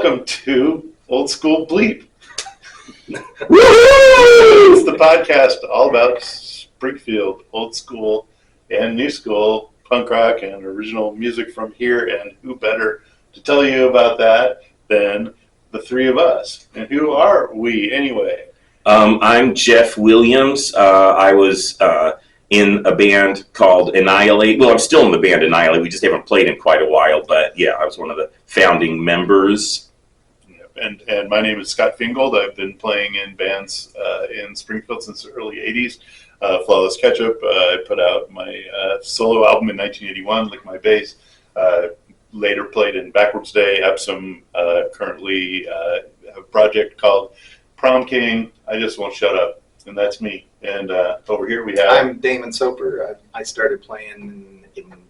Welcome to Old School Bleep. It's the podcast all about Springfield, old school and new school, punk rock and original music from here. And who better to tell you about that than the three of us? And who are we anyway? I'm Jeff Williams. I was in a band called Annihilate. Well, I'm still in the band Annihilate. We just haven't played in quite a while. But yeah, I was one of the founding members. And my name is Scott Fingold. I've been playing in bands in Springfield since the early 80s. Flawless Ketchup. I put out my solo album in 1981, Lick My Bass. Later played in Backwards Day, Epsom. Currently have a project called Prom King. I Just Won't Shut Up. And that's me. And over here we have... I'm Damon Soper. I started playing in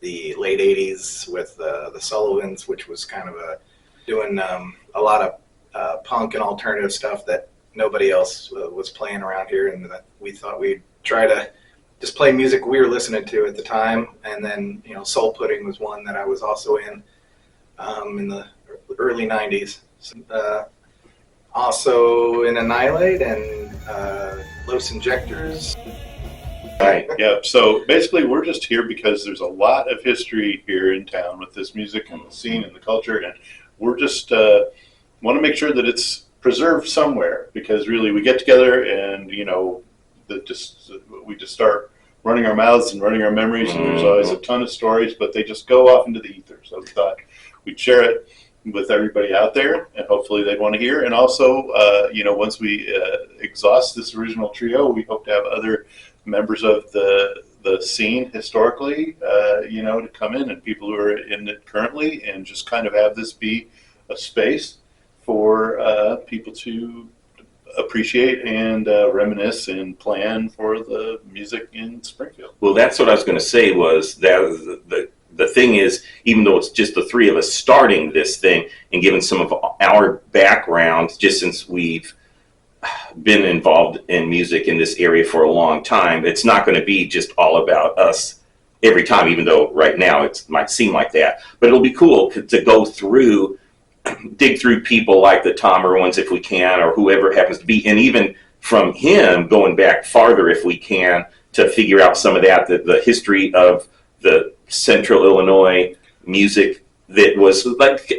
the late 80s with the Sullivans, which was kind of doing a lot of punk and alternative stuff that nobody else was playing around here, and we thought we'd try to just play music we were listening to at the time. And then Soul Pudding was one that I was also in the early 90s. Also in Annihilate and Los Injectors. Right, yeah. So basically we're just here because there's a lot of history here in town with this music and the scene and the culture, and we're just want to make sure that it's preserved somewhere, because really we get together and we just start running our mouths and running our memories, and there's always a ton of stories, but they just go off into the ether. So we thought we'd share it with everybody out there, and hopefully they'd want to hear. And also, once we exhaust this original trio, we hope to have other members of the scene historically, to come in, and people who are in it currently, and just kind of have this be a space for people to appreciate and reminisce and plan for the music in Springfield. Well, that's what I was going to say, was that the thing is, even though it's just the three of us starting this thing and given some of our background, just since we've been involved in music in this area for a long time, it's not going to be just all about us every time, even though right now it might seem like that. But it'll be cool to go through, dig through people like the Tom Irwins if we can, or whoever it happens to be, and even from him going back farther if we can, to figure out some of that, the history of the Central Illinois music that was like,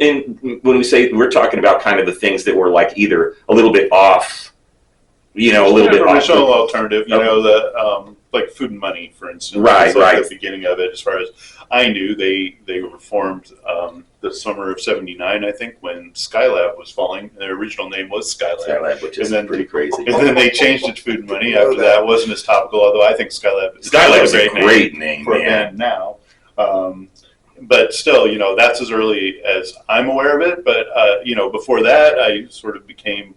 when we say we're talking about kind of the things that were like either a little bit off, a little bit original alternative, like Food and Money, for instance. Right. The beginning of it, as far as I knew, they were formed the summer of '79, I think, when Skylab was falling. Their original name was Skylab, which is pretty crazy. And then they changed it to Food and Money after that. It wasn't as topical, although I think Skylab is a great name for a band now. But still, that's as early as I'm aware of it. But, before that, I sort of became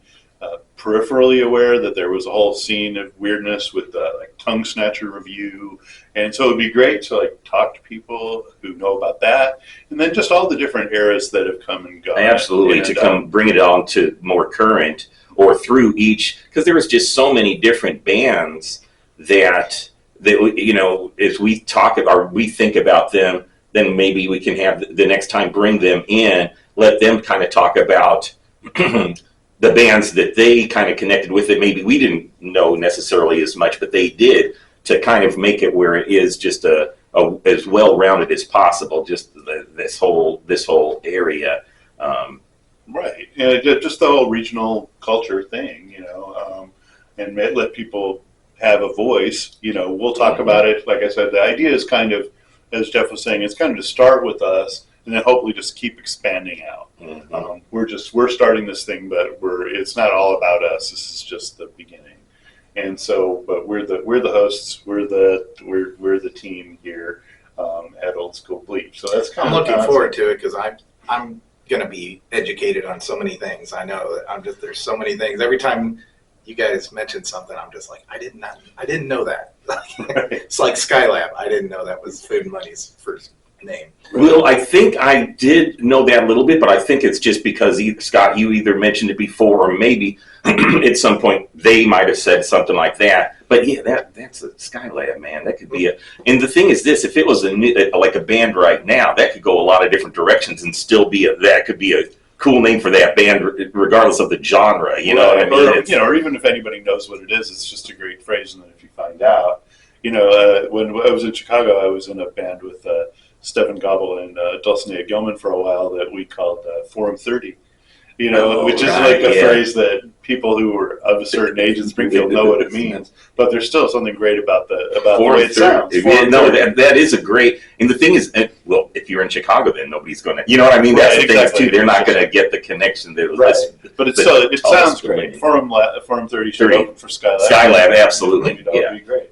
peripherally aware that there was a whole scene of weirdness with like Tongue Snatcher Review. And so it'd be great to talk to people who know about that. And then just all the different eras that have come and gone. Absolutely, to come bring it on to more current, or through each, because there was just so many different bands that as we talk or we think about them, then maybe we can have the next time bring them in, let them kind of talk about the bands that they kind of connected with that maybe we didn't know necessarily as much, but they did, to kind of make it where it is just a as well-rounded as possible, just this whole area. Right. Just the whole regional culture thing, and let people have a voice. We'll talk about it. Like I said, the idea is kind of, as Jeff was saying, it's kind of to start with us, and then hopefully just keep expanding out. Mm-hmm. We're starting this thing, but it's not all about us. This is just the beginning. And so, but we're the hosts. We're the team here at Old School Bleep. So that's kind I'm of looking forward to it, because I'm going to be educated on so many things. I know that there's so many things. Every time you guys mention something, I'm just like, I didn't know that. It's like Skylab. I didn't know that was Food and Money's first name. Well, I think I did know that a little bit, but I think it's just because, Scott, you either mentioned it before, or maybe at some point they might have said something like that. But yeah, that's a Skylab, man. That could be and the thing is this, if it was like a band right now, that could go a lot of different directions and still be that could be a cool name for that band, regardless of the genre. You know what I mean? Or even if anybody knows what it is, it's just a great phrase. And then if you find out, when I was in Chicago, I was in a band with Stephen Gobble and Dulcinea Gilman for a while that we called Forum 30. Which is like a phrase that people who are of a certain age in Springfield know what it means, but there's still something great about the way it sounds. That is a great. And the thing is, well, if you're in Chicago, then nobody's going to. You know what I mean? That's the thing too. They're not going to get the connection. But it sounds great. Forum 30 should open for Skylab. Skylab, absolutely. That would be great.